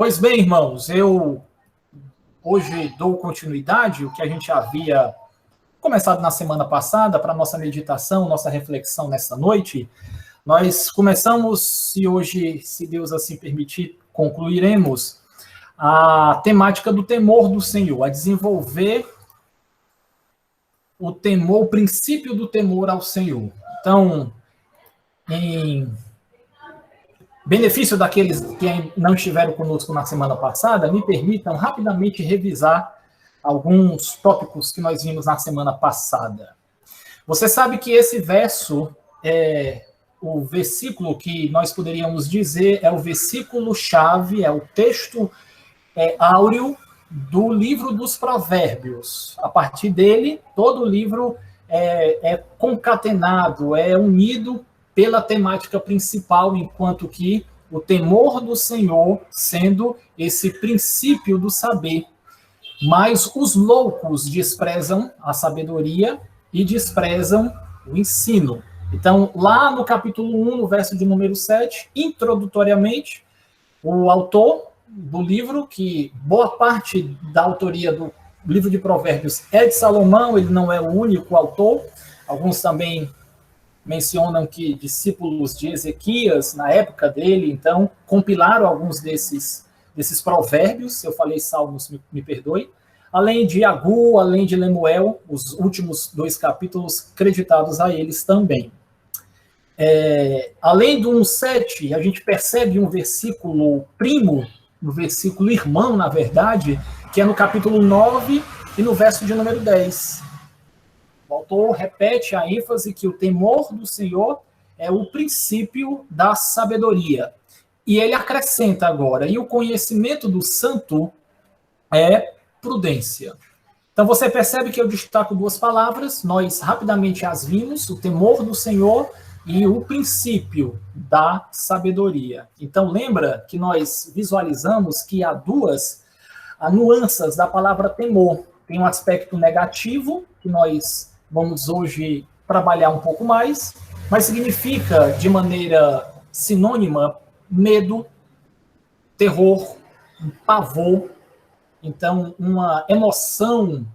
Pois bem, irmãos, eu hoje dou continuidade ao que a gente havia começado na semana passada para nossa meditação, nossa reflexão nessa noite. Nós começamos, e hoje, se Deus assim permitir, concluiremos a temática do temor do Senhor, a desenvolver o temor, o princípio do temor ao Senhor. Então, em benefício daqueles que não estiveram conosco na semana passada, me permitam rapidamente revisar alguns tópicos que nós vimos na semana passada. Você sabe que esse verso é o versículo que nós poderíamos dizer é o versículo-chave, é o texto áureo do livro dos Provérbios. A partir dele, todo o livro é concatenado, é unido pela temática principal, enquanto que o temor do Senhor sendo esse princípio do saber. Mas os loucos desprezam a sabedoria e desprezam o ensino. Então, lá no capítulo 1, no verso de número 7, introdutoriamente, o autor do livro, que boa parte da autoria do livro de Provérbios é de Salomão, ele não é o único autor, alguns também mencionam que discípulos de Ezequias, na época dele, então, compilaram alguns desses provérbios. Se eu falei salmos, me perdoe. Além de Agu, além de Lemuel, os últimos 2 capítulos creditados a eles também. Além do 1:7, a gente percebe um versículo primo, um versículo irmão, na verdade, que é no capítulo 9 e no verso de número 10. O autor repete a ênfase que o temor do Senhor é o princípio da sabedoria. E ele acrescenta agora, e o conhecimento do santo é prudência. Então você percebe que eu destaco 2 palavras, nós rapidamente as vimos, o temor do Senhor e o princípio da sabedoria. Então lembra que nós visualizamos que há duas nuances da palavra temor. Tem um aspecto negativo, que nós vamos hoje trabalhar um pouco mais, mas significa, de maneira sinônima, medo, terror, pavor. Então, uma emoção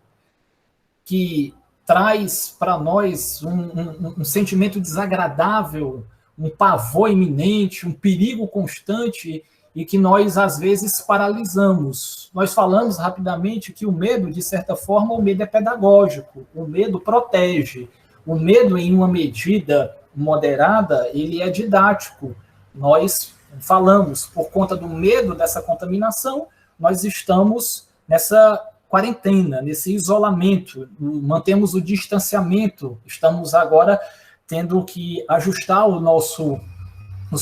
que traz para nós um sentimento desagradável, um pavor iminente, um perigo constante, e que nós, às vezes, paralisamos. Nós falamos rapidamente que o medo, de certa forma, o medo é pedagógico, o medo protege. O medo, em uma medida moderada, ele é didático. Nós falamos, por conta do medo dessa contaminação, nós estamos nessa quarentena, nesse isolamento, mantemos o distanciamento, estamos agora tendo que ajustar os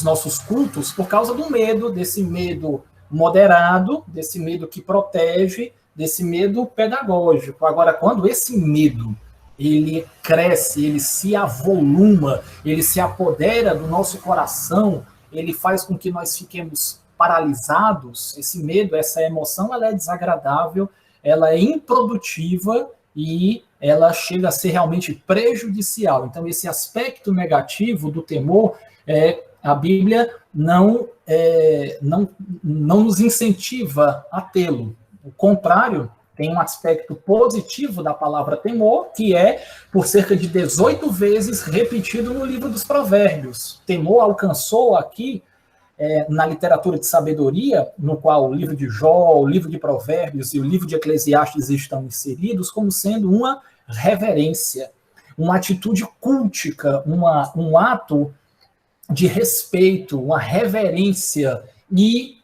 nossos cultos por causa do medo, desse medo moderado, desse medo que protege, desse medo pedagógico. Agora, quando esse medo ele cresce, ele se avoluma, ele se apodera do nosso coração, ele faz com que nós fiquemos paralisados, esse medo, essa emoção, ela é desagradável, ela é improdutiva e ela chega a ser realmente prejudicial. Então, esse aspecto negativo do temor, a Bíblia não nos incentiva a tê-lo. O contrário, tem um aspecto positivo da palavra temor, que é por cerca de 18 vezes repetido no livro dos Provérbios. Temor alcançou aqui, na literatura de sabedoria, no qual o livro de Jó, o livro de Provérbios e o livro de Eclesiastes estão inseridos, como sendo uma reverência, uma atitude cultica, um ato de respeito, uma reverência, e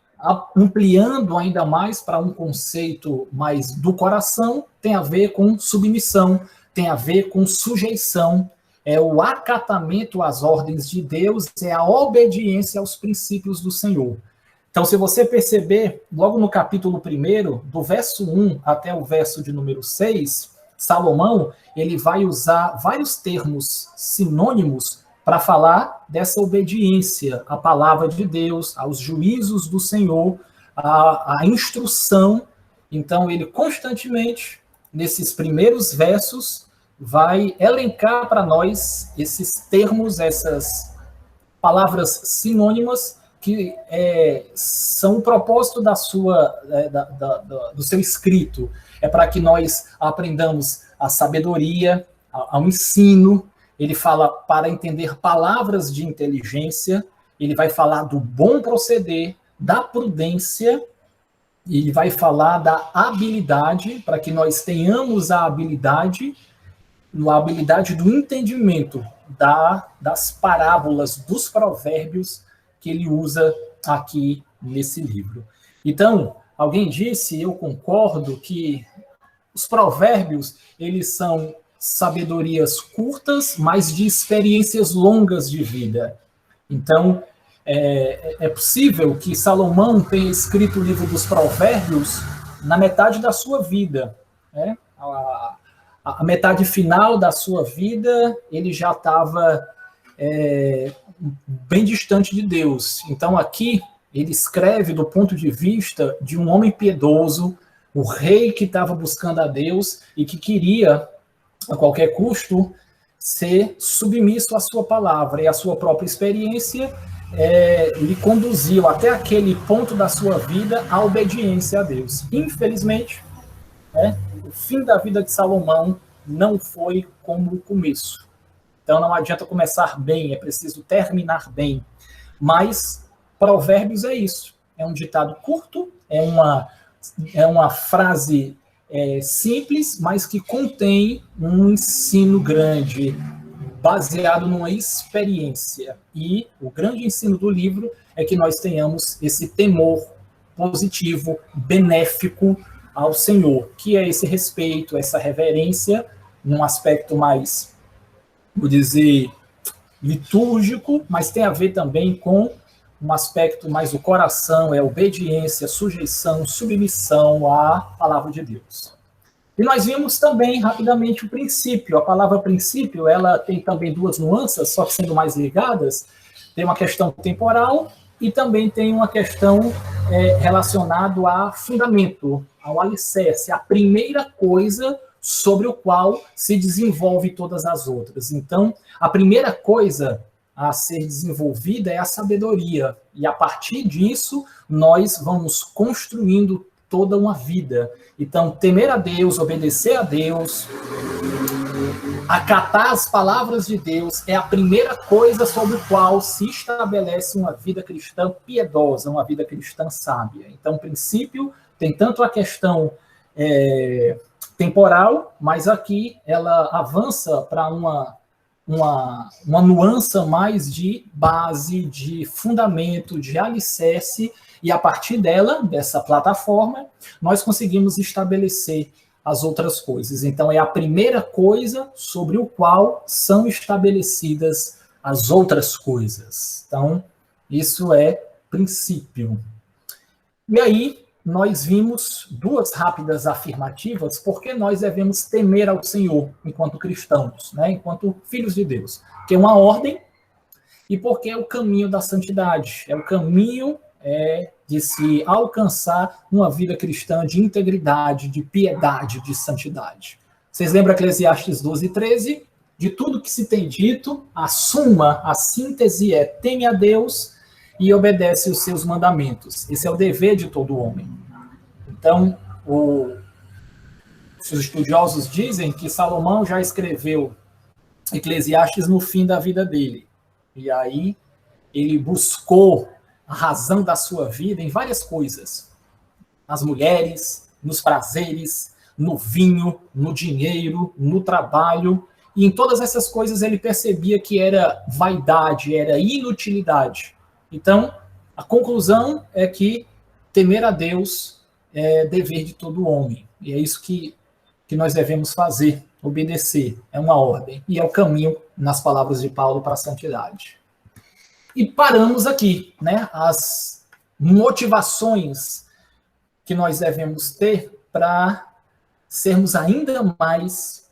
ampliando ainda mais para um conceito mais do coração, tem a ver com submissão, tem a ver com sujeição, é o acatamento às ordens de Deus, é a obediência aos princípios do Senhor. Então, se você perceber, logo no capítulo 1, do verso 1 até o verso de número 6, Salomão, ele vai usar vários termos sinônimos para falar dessa obediência à palavra de Deus, aos juízos do Senhor, à instrução. Então, ele constantemente, nesses primeiros versos, vai elencar para nós esses termos, essas palavras sinônimas, que são o propósito do seu escrito. É para que nós aprendamos a sabedoria, ao ensino. Ele fala para entender palavras de inteligência, ele vai falar do bom proceder, da prudência, ele vai falar da habilidade, para que nós tenhamos a habilidade do entendimento das parábolas, dos provérbios que ele usa aqui nesse livro. Então, alguém disse, eu concordo, que os provérbios, eles são sabedorias curtas, mas de experiências longas de vida. Então, é possível que Salomão tenha escrito o livro dos provérbios na metade da sua vida, né? A metade final da sua vida, ele já estava bem distante de Deus. Então, aqui, ele escreve do ponto de vista de um homem piedoso, o rei que estava buscando a Deus e que queria, a qualquer custo, ser submisso à sua palavra, e a sua própria experiência lhe conduziu até aquele ponto da sua vida à obediência a Deus. Infelizmente, o fim da vida de Salomão não foi como o começo. Então não adianta começar bem, é preciso terminar bem. Mas Provérbios é isso. É um ditado curto, é uma frase simples, mas que contém um ensino grande, baseado numa experiência. E o grande ensino do livro é que nós tenhamos esse temor positivo, benéfico ao Senhor, que é esse respeito, essa reverência, num aspecto mais, vou dizer, litúrgico, mas tem a ver também com um aspecto mais do coração, obediência, sujeição, submissão à palavra de Deus. E nós vimos também, rapidamente, o princípio. A palavra princípio, ela tem também duas nuances, só que sendo mais ligadas. Tem uma questão temporal e também tem uma questão relacionada a fundamento, ao alicerce, a primeira coisa sobre o qual se desenvolve todas as outras. Então, a primeira coisa a ser desenvolvida é a sabedoria. E, a partir disso, nós vamos construindo toda uma vida. Então, temer a Deus, obedecer a Deus, acatar as palavras de Deus é a primeira coisa sobre a qual se estabelece uma vida cristã piedosa, uma vida cristã sábia. Então, o princípio tem tanto a questão temporal, mas aqui ela avança para uma nuance mais de base, de fundamento, de alicerce, e a partir dessa plataforma, nós conseguimos estabelecer as outras coisas. Então, é a primeira coisa sobre o qual são estabelecidas as outras coisas. Então, isso é princípio. E aí, nós vimos duas rápidas afirmativas porque nós devemos temer ao Senhor enquanto cristãos, né? Enquanto filhos de Deus. Que é uma ordem e porque é o caminho da santidade. É o caminho de se alcançar uma vida cristã de integridade, de piedade, de santidade. Vocês lembram Eclesiastes 12:13? De tudo que se tem dito, a suma, a síntese é: teme a Deus e obedece os seus mandamentos. Esse é o dever de todo homem. Então, os estudiosos dizem que Salomão já escreveu Eclesiastes no fim da vida dele. E aí ele buscou a razão da sua vida em várias coisas. Nas mulheres, nos prazeres, no vinho, no dinheiro, no trabalho. E em todas essas coisas ele percebia que era vaidade, era inutilidade. Então, a conclusão é que temer a Deus é dever de todo homem. E é isso que nós devemos fazer, obedecer. É uma ordem. E é o caminho, nas palavras de Paulo, para a santidade. E paramos aqui, né? As motivações que nós devemos ter para sermos ainda mais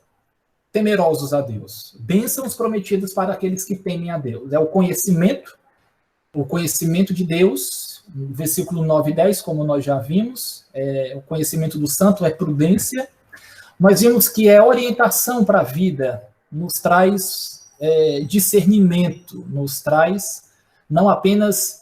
temerosos a Deus. Bênçãos prometidas para aqueles que temem a Deus. É o conhecimento de Deus, versículo 9 e 10, como nós já vimos, o conhecimento do santo é prudência. Nós vimos que é orientação para a vida, nos traz discernimento, nos traz não apenas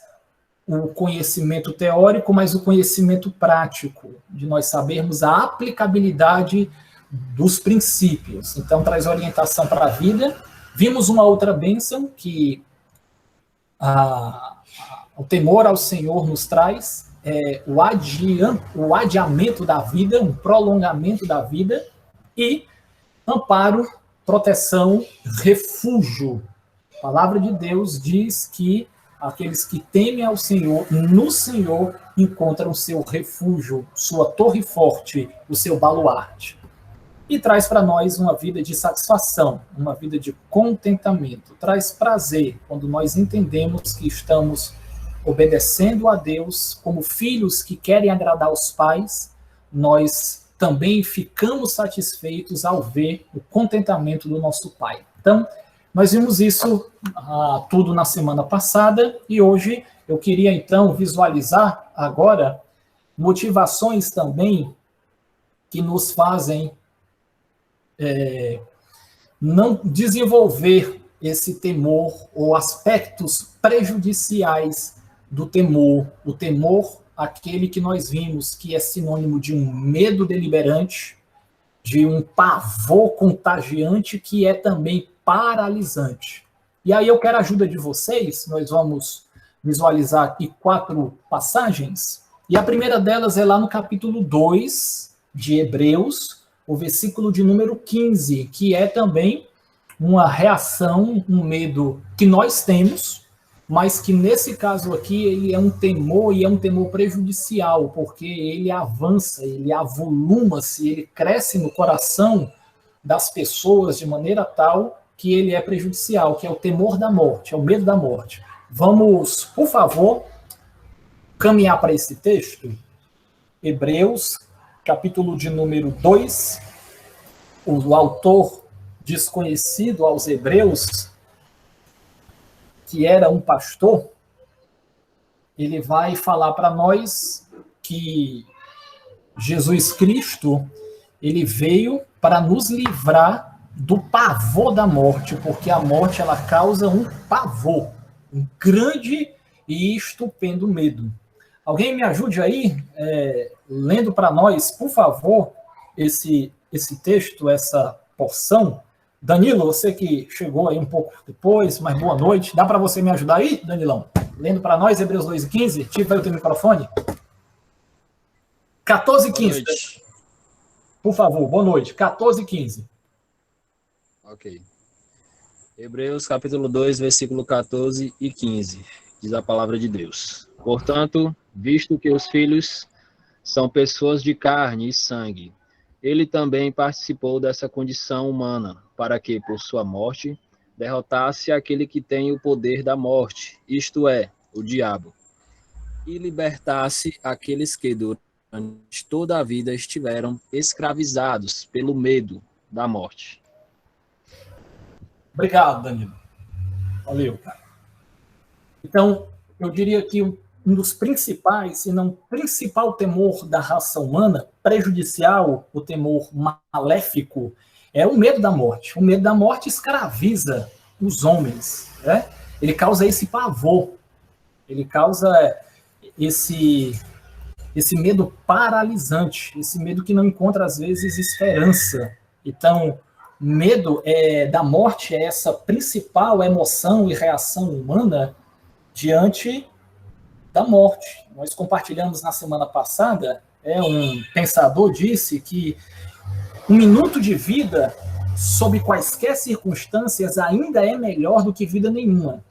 o conhecimento teórico, mas o conhecimento prático, de nós sabermos a aplicabilidade dos princípios. Então, traz orientação para a vida. Vimos uma outra bênção que o temor ao Senhor nos traz, o adiamento da vida, um prolongamento da vida, e amparo, proteção, refúgio. A palavra de Deus diz que aqueles que temem ao Senhor, no Senhor, encontram seu refúgio, sua torre forte, o seu baluarte. E traz para nós uma vida de satisfação, uma vida de contentamento. Traz prazer quando nós entendemos que estamos obedecendo a Deus como filhos que querem agradar os pais. Nós também ficamos satisfeitos ao ver o contentamento do nosso Pai. Então, nós vimos isso tudo na semana passada, e hoje eu queria então visualizar agora motivações também que nos fazem não desenvolver esse temor, ou aspectos prejudiciais do temor. O temor, aquele que nós vimos que é sinônimo de um medo deliberante, de um pavor contagiante, que é também paralisante. E aí eu quero a ajuda de vocês. Nós vamos visualizar aqui 4 passagens, e a primeira delas é lá no capítulo 2 de Hebreus, o versículo de número 15, que é também uma reação, um medo que nós temos, mas que nesse caso aqui ele é um temor, e é um temor prejudicial, porque ele avança, ele avoluma-se, ele cresce no coração das pessoas de maneira tal que ele é prejudicial, que é o temor da morte, é o medo da morte. Vamos, por favor, caminhar para esse texto. Hebreus, capítulo de número 2, o autor desconhecido aos hebreus, que era um pastor, ele vai falar para nós que Jesus Cristo, ele veio para nos livrar do pavor da morte, porque a morte ela causa um pavor, um grande e estupendo medo. Alguém me ajude aí, lendo para nós, por favor, esse texto, essa porção. Danilo, você que chegou aí um pouco depois, mas boa noite. Dá para você me ajudar aí, Danilão? Lendo para nós, Hebreus 2:15. Ativa aí o teu microfone. 14:15. Por favor, boa noite. 14:15. Ok. Hebreus capítulo 2, versículo 14 e 15. Diz a palavra de Deus. Portanto, visto que os filhos são pessoas de carne e sangue, ele também participou dessa condição humana, para que, por sua morte, derrotasse aquele que tem o poder da morte, isto é, o diabo, e libertasse aqueles que durante toda a vida estiveram escravizados pelo medo da morte. Obrigado, Danilo. Valeu, cara. Então, eu diria que um dos principais, se não principal temor da raça humana, prejudicial, o temor maléfico, é o medo da morte. O medo da morte escraviza os homens, né? Ele causa esse pavor, ele causa esse medo paralisante, esse medo que não encontra, às vezes, esperança. Então, medo da morte é essa principal emoção e reação humana diante da morte. Nós compartilhamos na semana passada, um pensador disse que 1 minuto de vida, sob quaisquer circunstâncias, ainda é melhor do que vida nenhuma.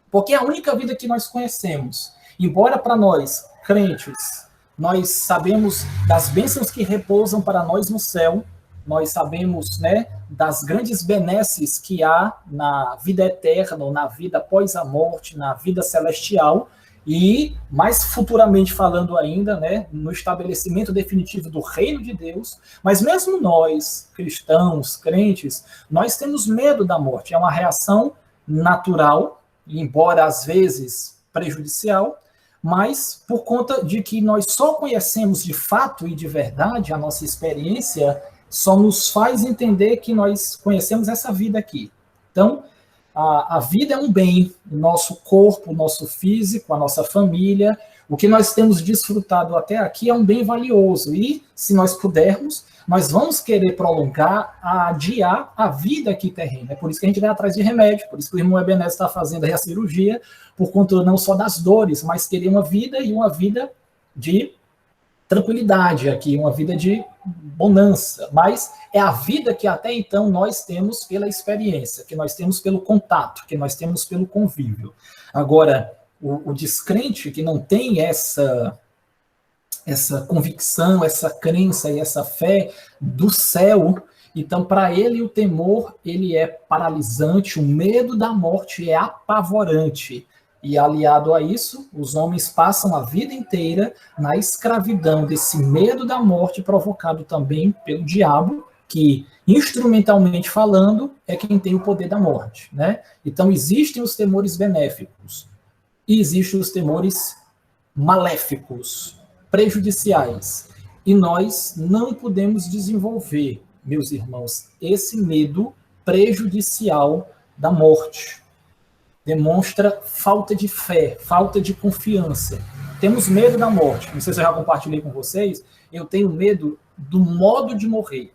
Porque é a única vida que nós conhecemos. Embora para nós, crentes, nós sabemos das bênçãos que repousam para nós no céu, nós sabemos, né, das grandes benesses que há na vida eterna, ou na vida após a morte, na vida celestial, e mais futuramente falando ainda, né, no estabelecimento definitivo do reino de Deus. Mas mesmo nós, cristãos, crentes, nós temos medo da morte. É uma reação natural, embora às vezes prejudicial, mas por conta de que nós só conhecemos de fato e de verdade, a nossa experiência só nos faz entender que nós conhecemos essa vida aqui. Então, A vida é um bem, o nosso corpo, o nosso físico, a nossa família, o que nós temos desfrutado até aqui é um bem valioso. E, se nós pudermos, nós vamos querer prolongar, adiar a vida aqui terrena. É por isso que a gente vai atrás de remédio, por isso que o irmão Ebenezer está fazendo aí a cirurgia, por conta não só das dores, mas querer uma vida e uma vida de tranquilidade aqui, uma vida de bonança, mas é a vida que até então nós temos pela experiência, que nós temos pelo contato, que nós temos pelo convívio. Agora, o descrente que não tem essa convicção, essa crença e essa fé do céu, então para ele o temor ele é paralisante, o medo da morte é apavorante. E aliado a isso, os homens passam a vida inteira na escravidão desse medo da morte provocado também pelo diabo, que, instrumentalmente falando, é quem tem o poder da morte, né? Então, existem os temores benéficos e existem os temores maléficos, prejudiciais. E nós não podemos desenvolver, meus irmãos, esse medo prejudicial da morte. Demonstra falta de fé, falta de confiança. Temos medo da morte. Não sei se eu já compartilhei com vocês. Eu tenho medo do modo de morrer.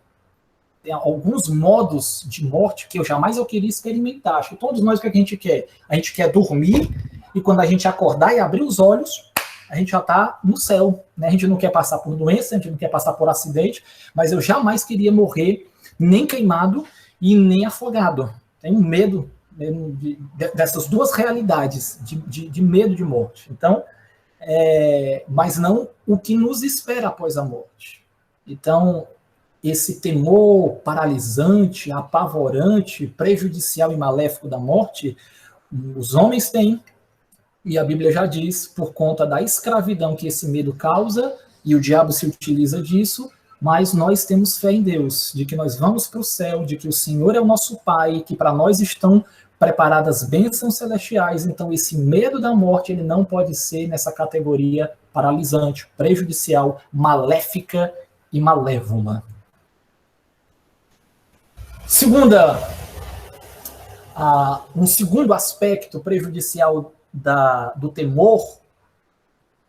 Tem alguns modos de morte que eu jamais queria experimentar. Acho que todos nós, o que a gente quer? A gente quer dormir e quando a gente acordar e abrir os olhos, a gente já está no céu. Né? A gente não quer passar por doença, a gente não quer passar por acidente, mas eu jamais queria morrer nem queimado e nem afogado. Tenho medo dessas duas realidades de medo de morte. Então, mas não o que nos espera após a morte. Então, esse temor paralisante, apavorante, prejudicial e maléfico da morte, os homens têm, e a Bíblia já diz, por conta da escravidão que esse medo causa, e o diabo se utiliza disso, mas nós temos fé em Deus, de que nós vamos para o céu, de que o Senhor é o nosso Pai, que para nós estão preparadas bênçãos celestiais, então esse medo da morte ele não pode ser nessa categoria paralisante, prejudicial, maléfica e malévola. Um segundo aspecto prejudicial do temor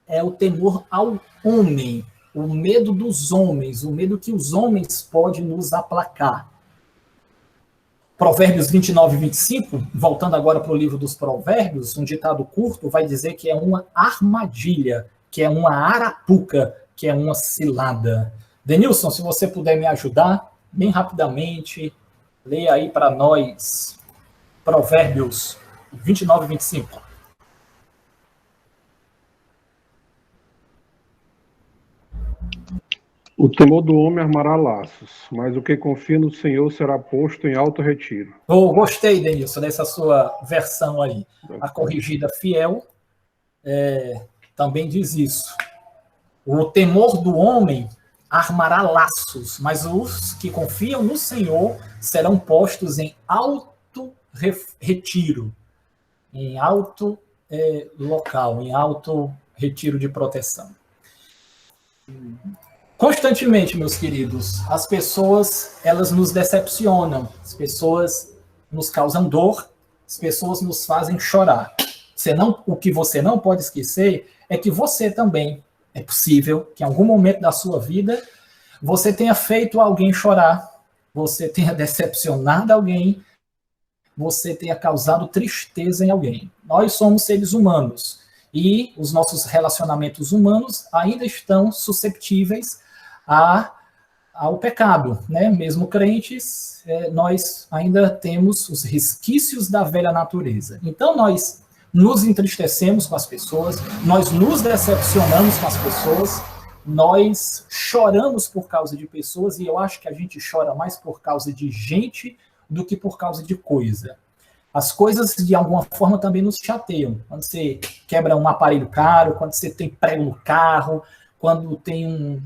é o temor ao homem, o medo dos homens, o medo que os homens podem nos aplacar. Provérbios 29 e 25, voltando agora para o livro dos Provérbios, um ditado curto vai dizer que é uma armadilha, que é uma arapuca, que é uma cilada. Denilson, se você puder me ajudar, bem rapidamente, leia aí para nós Provérbios 29 e 25. O temor do homem armará laços, mas o que confia no Senhor será posto em alto retiro. Gostei, Denilson, dessa sua versão aí. A corrigida fiel também diz isso. O temor do homem armará laços, mas os que confiam no Senhor serão postos em alto retiro, em alto local, em alto retiro de proteção. Constantemente, meus queridos, as pessoas, elas nos decepcionam, as pessoas nos causam dor, as pessoas nos fazem chorar. O que você não pode esquecer é que você também, é possível que em algum momento da sua vida, você tenha feito alguém chorar, você tenha decepcionado alguém, você tenha causado tristeza em alguém. Nós somos seres humanos e os nossos relacionamentos humanos ainda estão susceptíveis ao pecado, né? Mesmo crentes, nós ainda temos os resquícios da velha natureza. Então, nós nos entristecemos com as pessoas, nós nos decepcionamos com as pessoas, nós choramos por causa de pessoas, e eu acho que a gente chora mais por causa de gente do que por causa de coisa. As coisas, de alguma forma, também nos chateiam. Quando você quebra um aparelho caro, quando você tem prego no carro, quando tem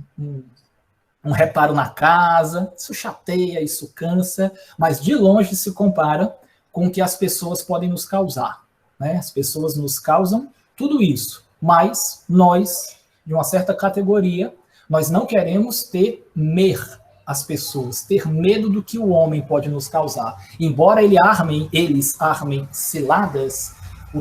um reparo na casa, isso chateia, isso cansa, mas de longe se compara com o que as pessoas podem nos causar. Né? As pessoas nos causam tudo isso, mas nós, de uma certa categoria, nós não queremos temer as pessoas, ter medo do que o homem pode nos causar. Embora eles armem ciladas, o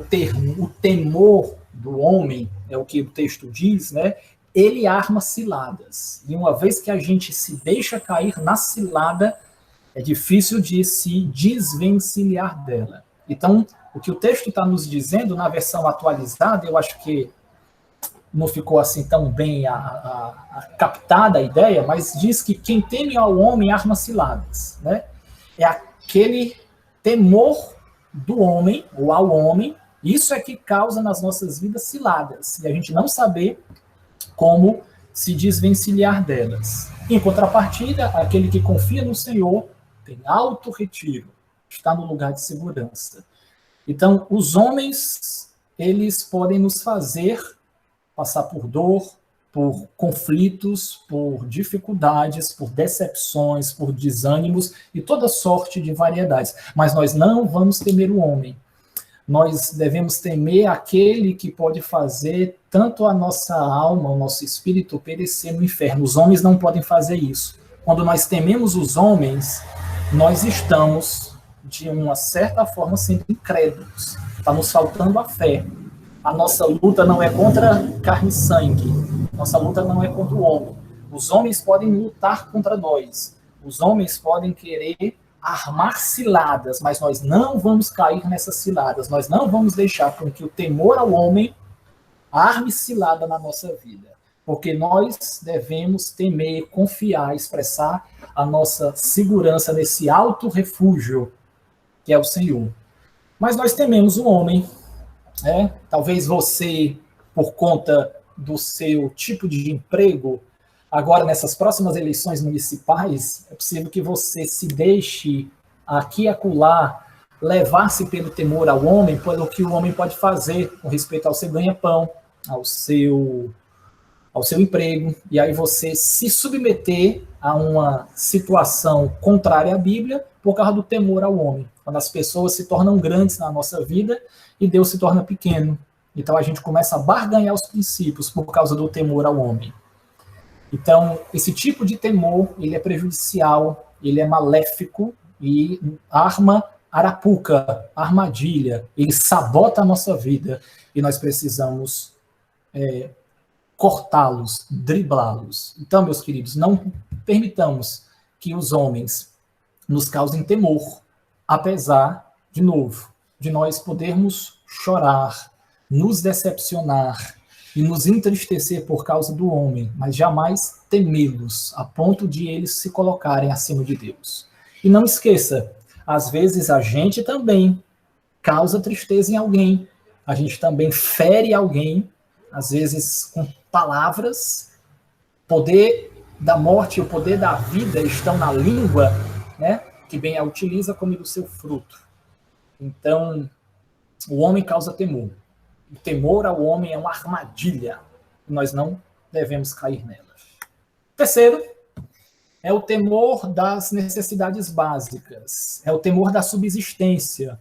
temor do homem, é o que o texto diz, né? Ele arma ciladas. E uma vez que a gente se deixa cair na cilada, é difícil de se desvencilhar dela. Então, o que o texto está nos dizendo, na versão atualizada, eu acho que não ficou assim tão bem captada a ideia, mas diz que quem teme ao homem arma ciladas, né? É aquele temor do homem, ou ao homem, isso é que causa nas nossas vidas ciladas, e a gente não saber como se desvencilhar delas. Em contrapartida, aquele que confia no Senhor tem alto retiro, está no lugar de segurança. Então, os homens, eles podem nos fazer passar por dor, por conflitos, por dificuldades, por decepções, por desânimos e toda sorte de variedades. Mas nós não vamos temer o homem. Nós devemos temer aquele que pode fazer tanto a nossa alma, o nosso espírito perecer no inferno. Os homens não podem fazer isso. Quando nós tememos os homens, nós estamos, de uma certa forma, sendo incrédulos. Está nos faltando a fé. A nossa luta não é contra carne e sangue. Nossa luta não é contra o homem. Os homens podem lutar contra nós. Os homens podem querer armar ciladas, mas nós não vamos cair nessas ciladas. Nós não vamos deixar com que o temor ao homem arme cilada na nossa vida. Porque nós devemos temer, confiar, expressar a nossa segurança nesse alto refúgio que é o Senhor. Mas nós tememos o homem. Talvez você, por conta do seu tipo de emprego, agora nessas próximas eleições municipais, é possível que você se deixe aqui e acolá levar-se pelo temor ao homem, pelo que o homem pode fazer com respeito ao seu ganha-pão, ao seu emprego, e aí você se submeter a uma situação contrária à Bíblia por causa do temor ao homem. Quando as pessoas se tornam grandes na nossa vida e Deus se torna pequeno. Então a gente começa a barganhar os princípios por causa do temor ao homem. Então, esse tipo de temor, ele é prejudicial, ele é maléfico e arma arapuca, armadilha, ele sabota a nossa vida e nós precisamos cortá-los, driblá-los. Então, meus queridos, não permitamos que os homens nos causem temor, apesar, de novo, de nós podermos chorar, nos decepcionar e nos entristecer por causa do homem, mas jamais temê-los, a ponto de eles se colocarem acima de Deus. E não esqueça, às vezes a gente também causa tristeza em alguém, a gente também fere alguém, às vezes com palavras. O poder da morte e o poder da vida estão na língua, né? Que bem a utiliza, come do seu fruto. Então, o homem causa temor. O temor ao homem é uma armadilha. Nós não devemos cair nela. Terceiro, é o temor das necessidades básicas. É o temor da subsistência.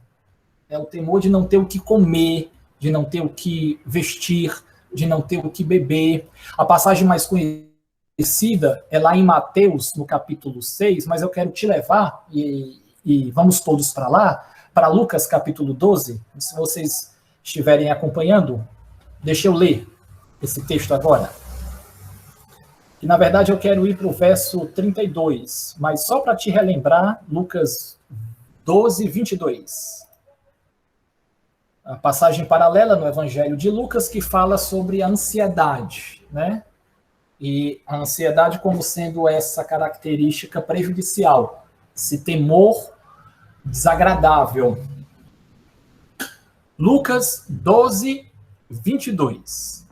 É o temor de não ter o que comer, de não ter o que vestir, de não ter o que beber. A passagem mais conhecida é lá em Mateus, no capítulo 6, mas eu quero te levar, e vamos todos para lá, para Lucas, capítulo 12. Se vocês estiverem acompanhando, deixa eu ler esse texto agora. E, na verdade, eu quero ir para o verso 32, mas só para te relembrar, Lucas 12, 22. A passagem paralela no Evangelho de Lucas que fala sobre a ansiedade, né? E a ansiedade como sendo essa característica prejudicial, esse temor desagradável. Lucas 12, 22.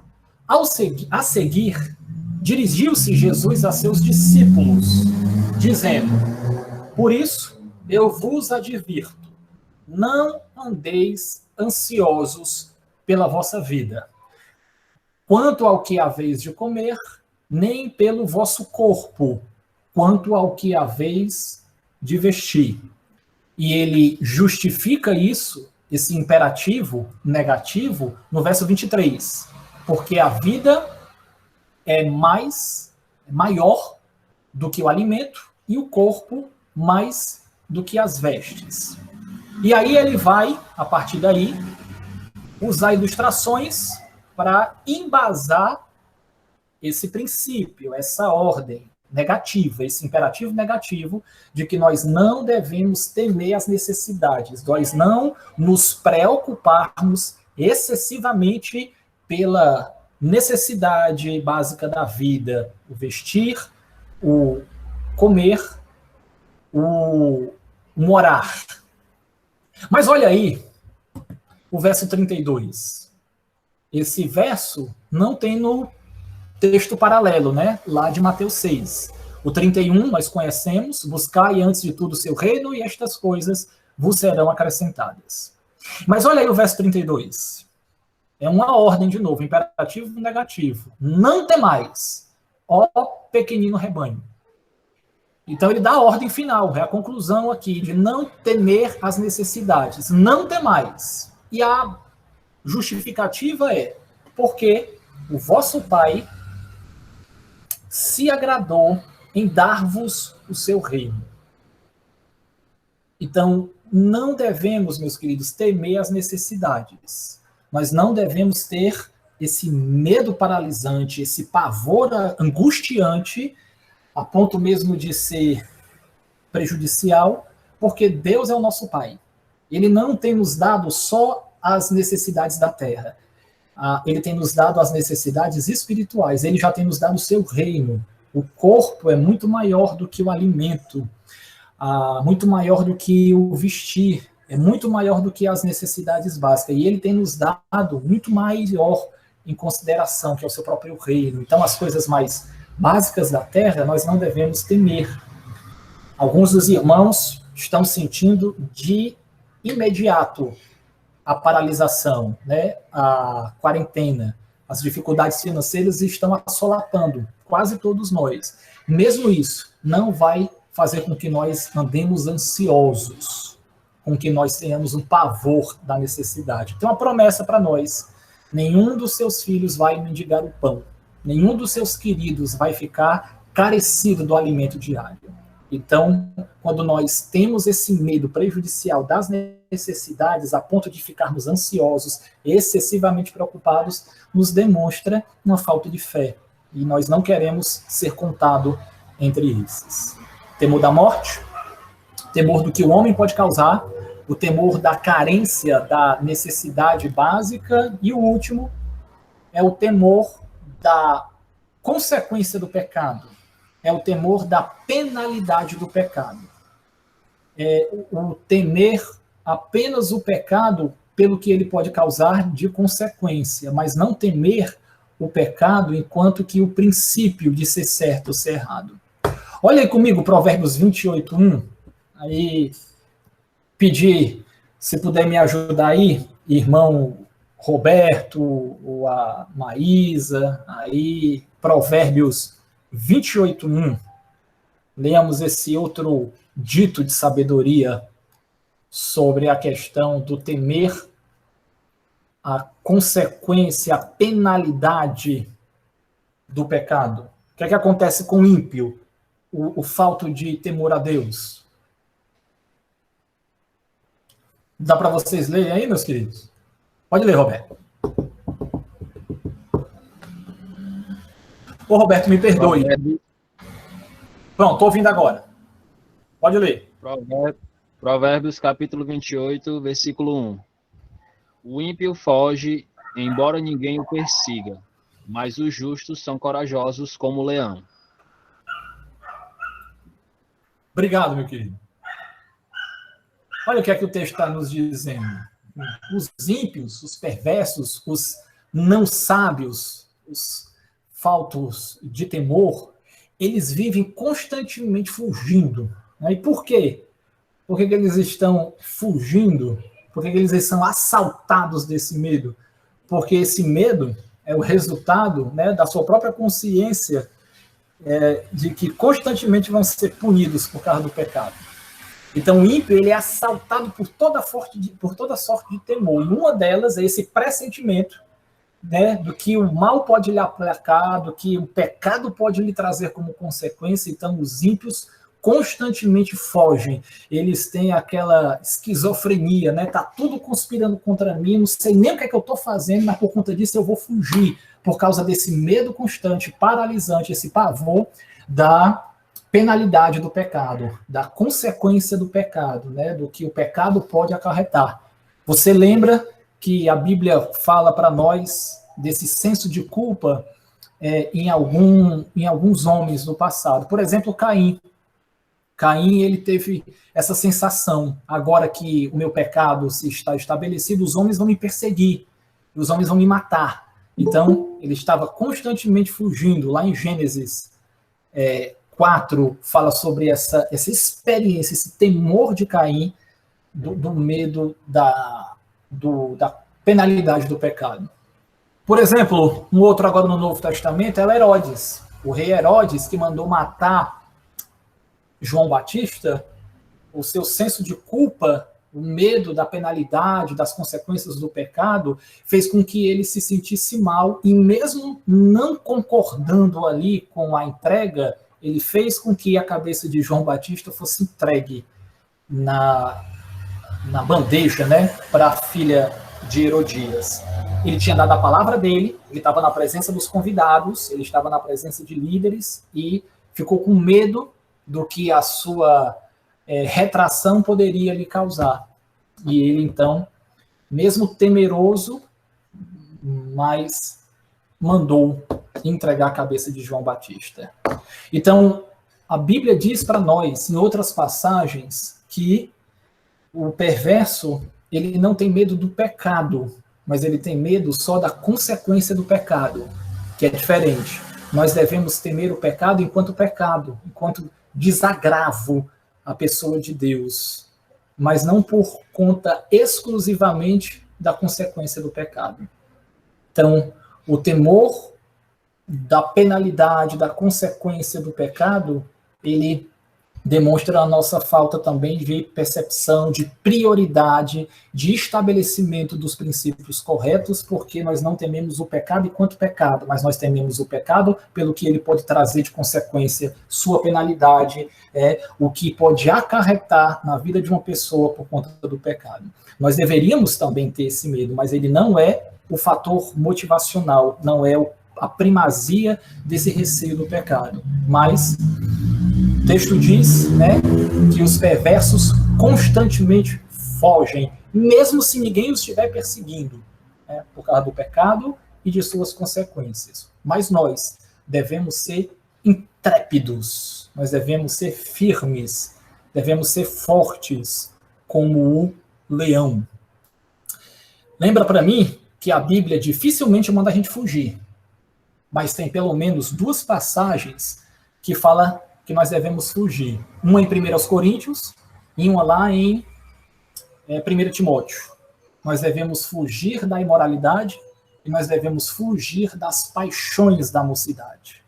A seguir, dirigiu-se Jesus a seus discípulos, dizendo: por isso eu vos advirto, não andeis ansiosos pela vossa vida, quanto ao que haveis de comer, nem pelo vosso corpo, quanto ao que haveis de vestir. E ele justifica isso, esse imperativo negativo, no verso 23. Porque a vida é maior do que o alimento e o corpo mais do que as vestes. E aí ele vai, a partir daí, usar ilustrações para embasar esse princípio, essa ordem negativa, esse imperativo negativo de que nós não devemos temer as necessidades, nós não nos preocuparmos excessivamente pela necessidade básica da vida, o vestir, o comer, o morar. Mas olha aí, o verso 32. Esse verso não tem no texto paralelo, né? Lá de Mateus 6. O 31 nós conhecemos: buscai antes de tudo o seu reino e estas coisas vos serão acrescentadas. Mas olha aí o verso 32. É uma ordem de novo, imperativo e negativo. Não temais, ó pequenino rebanho. Então ele dá a ordem final, é a conclusão aqui de não temer as necessidades. Não temais. E a justificativa é porque o vosso Pai se agradou em dar-vos o seu reino. Então, não devemos, meus queridos, temer as necessidades. Nós não devemos ter esse medo paralisante, esse pavor angustiante, a ponto mesmo de ser prejudicial, porque Deus é o nosso Pai. Ele não tem nos dado só as necessidades da terra. Ele tem nos dado as necessidades espirituais. Ele já tem nos dado o seu reino. O corpo é muito maior do que o alimento, muito maior do que o vestir, é muito maior do que as necessidades básicas. E ele tem nos dado muito maior em consideração, que é o seu próprio reino. Então, as coisas mais básicas da terra, nós não devemos temer. Alguns dos irmãos estão sentindo de imediato a paralisação, né? A quarentena, as dificuldades financeiras estão assolapando quase todos nós. Mesmo isso não vai fazer com que nós andemos ansiosos, com que nós tenhamos um pavor da necessidade. Então, a promessa para nós: nenhum dos seus filhos vai mendigar o pão, nenhum dos seus queridos vai ficar carecido do alimento diário. Então, quando nós temos esse medo prejudicial das necessidades, a ponto de ficarmos ansiosos, excessivamente preocupados, nos demonstra uma falta de fé. E nós não queremos ser contado entre esses. Temor da morte, temor do que o homem pode causar, o temor da carência, da necessidade básica, e o último é o temor da consequência do pecado. É o temor da penalidade do pecado. É o temer apenas o pecado pelo que ele pode causar de consequência, mas não temer o pecado enquanto que o princípio de ser certo ou ser errado. Olha aí comigo Provérbios 28:1. Aí, pedir, se puder me ajudar aí, irmão Roberto, ou a Maísa, aí, Provérbios 28:1. Leamos esse outro dito de sabedoria sobre a questão do temer a consequência, a penalidade do pecado. O que é que acontece com o ímpio? O falto de temor a Deus. Dá para vocês lerem aí, meus queridos? Pode ler, Roberto. Ô, Roberto, me perdoe. Pronto, estou ouvindo agora. Pode ler. Provérbios capítulo 28, versículo 1. O ímpio foge, embora ninguém o persiga, mas os justos são corajosos como o leão. Obrigado, meu querido. Olha o que é que o texto está nos dizendo. Os ímpios, os perversos, os não sábios, os faltos de temor, eles vivem constantemente fugindo. E por quê? Por que eles estão fugindo? Por que eles são assaltados desse medo? Porque esse medo é o resultado, né, da sua própria consciência de que constantemente vão ser punidos por causa do pecado. Então o ímpio ele é assaltado por toda sorte de temor. E uma delas é esse pressentimento né, do que o mal pode lhe aplacar, do que o pecado pode lhe trazer como consequência. Então, os ímpios constantemente fogem. Eles têm aquela esquizofrenia, né? Tá tudo conspirando contra mim, não sei nem o que é que eu estou fazendo, mas por conta disso eu vou fugir, por causa desse medo constante, paralisante, esse pavor da penalidade do pecado, da consequência do pecado, né? Do que o pecado pode acarretar. Você lembra que a Bíblia fala para nós desse senso de culpa em alguns homens do passado? Por exemplo, Caim. Caim, ele teve essa sensação: agora que o meu pecado está estabelecido, os homens vão me perseguir, os homens vão me matar. Então, ele estava constantemente fugindo. Lá em Gênesis 4, fala sobre essa experiência, esse temor de Caim, do medo da penalidade do pecado. Por exemplo, um outro agora no Novo Testamento é o Herodes. O rei Herodes, que mandou matar João Batista, o seu senso de culpa, o medo da penalidade, das consequências do pecado, fez com que ele se sentisse mal, e mesmo não concordando ali com a entrega, ele fez com que a cabeça de João Batista fosse entregue na bandeja, né, para a filha de Herodias. Ele tinha dado a palavra dele, ele estava na presença dos convidados, ele estava na presença de líderes, e ficou com medo do que a sua retração poderia lhe causar. E ele, então, mesmo temeroso, mas mandou entregar a cabeça de João Batista. Então, a Bíblia diz para nós, em outras passagens, que o perverso, ele não tem medo do pecado, mas ele tem medo só da consequência do pecado, que é diferente. Nós devemos temer o pecado, enquanto desagravo à pessoa de Deus, mas não por conta exclusivamente da consequência do pecado. Então, o temor da penalidade, da consequência do pecado, ele demonstra a nossa falta também de percepção, de prioridade, de estabelecimento dos princípios corretos, porque nós não tememos o pecado enquanto pecado, mas nós tememos o pecado pelo que ele pode trazer de consequência, sua penalidade, o que pode acarretar na vida de uma pessoa por conta do pecado. Nós deveríamos também ter esse medo, mas ele não é o fator motivacional, não é a primazia desse receio do pecado, mas o texto diz, né, que os perversos constantemente fogem, mesmo se ninguém os estiver perseguindo, né, por causa do pecado e de suas consequências. Mas nós devemos ser intrépidos, nós devemos ser firmes, devemos ser fortes como o leão. Lembra para mim que a Bíblia dificilmente manda a gente fugir, mas tem pelo menos 2 passagens que fala que nós devemos fugir. Uma em 1 Coríntios e uma lá em 1 Timóteo. Nós devemos fugir da imoralidade e nós devemos fugir das paixões da mocidade.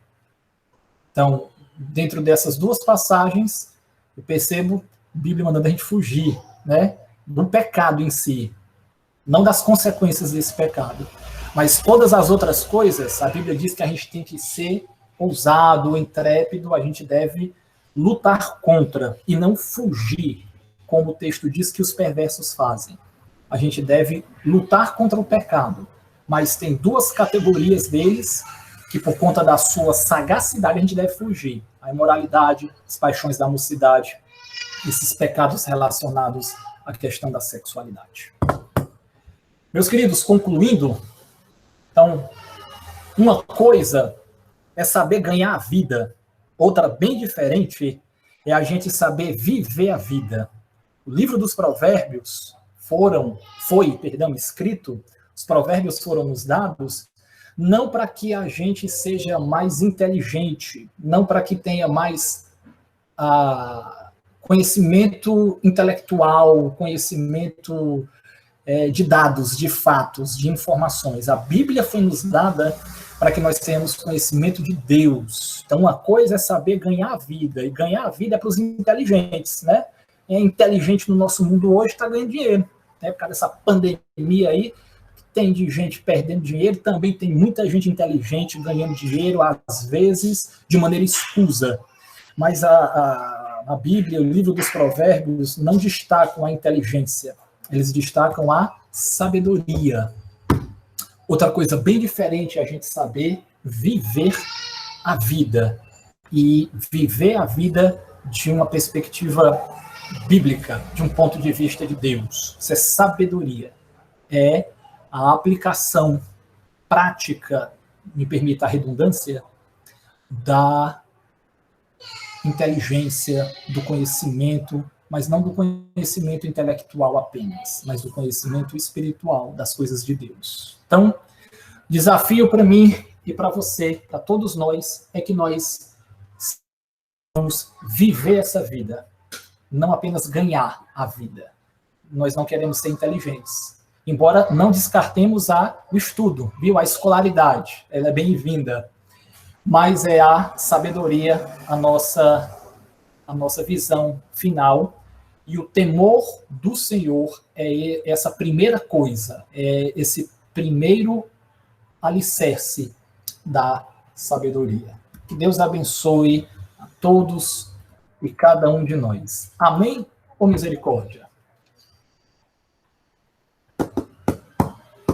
Então, dentro dessas 2 passagens, eu percebo a Bíblia mandando a gente fugir, né, do pecado em si, não das consequências desse pecado. Mas todas as outras coisas, a Bíblia diz que a gente tem que ser ousado, intrépido, a gente deve lutar contra e não fugir, como o texto diz que os perversos fazem. A gente deve lutar contra o pecado, mas tem 2 categorias deles que, por conta da sua sagacidade, a gente deve fugir. A imoralidade, as paixões da mocidade, esses pecados relacionados à questão da sexualidade. Meus queridos, concluindo, então, uma coisa é saber ganhar a vida, outra bem diferente é a gente saber viver a vida. O livro dos Provérbios foi escrito, os provérbios foram nos dados, não para que a gente seja mais inteligente, não para que tenha mais conhecimento intelectual, conhecimento de dados, de fatos, de informações. A Bíblia foi nos dada para que nós tenhamos conhecimento de Deus. Então, uma coisa é saber ganhar a vida, e ganhar a vida é para os inteligentes, né? É inteligente no nosso mundo hoje, está ganhando dinheiro, né? Por causa dessa pandemia aí, tem de gente perdendo dinheiro, também tem muita gente inteligente ganhando dinheiro, às vezes, de maneira escusa. Mas a Bíblia, o livro dos Provérbios, não destacam a inteligência, eles destacam a sabedoria. Outra coisa bem diferente é a gente saber viver a vida. E viver a vida de uma perspectiva bíblica, de um ponto de vista de Deus. Isso é sabedoria. É a aplicação prática, me permita a redundância, da inteligência, do conhecimento, mas não do conhecimento intelectual apenas, mas do conhecimento espiritual das coisas de Deus. Então, desafio para mim e para você, para todos nós, é que nós vamos viver essa vida, não apenas ganhar a vida. Nós não queremos ser inteligentes, embora não descartemos o estudo, viu? A escolaridade, ela é bem-vinda, mas é a sabedoria, a nossa visão final, e o temor do Senhor é essa primeira coisa, é esse primeiro alicerce da sabedoria. Que Deus abençoe a todos e cada um de nós. Amém ou misericórdia?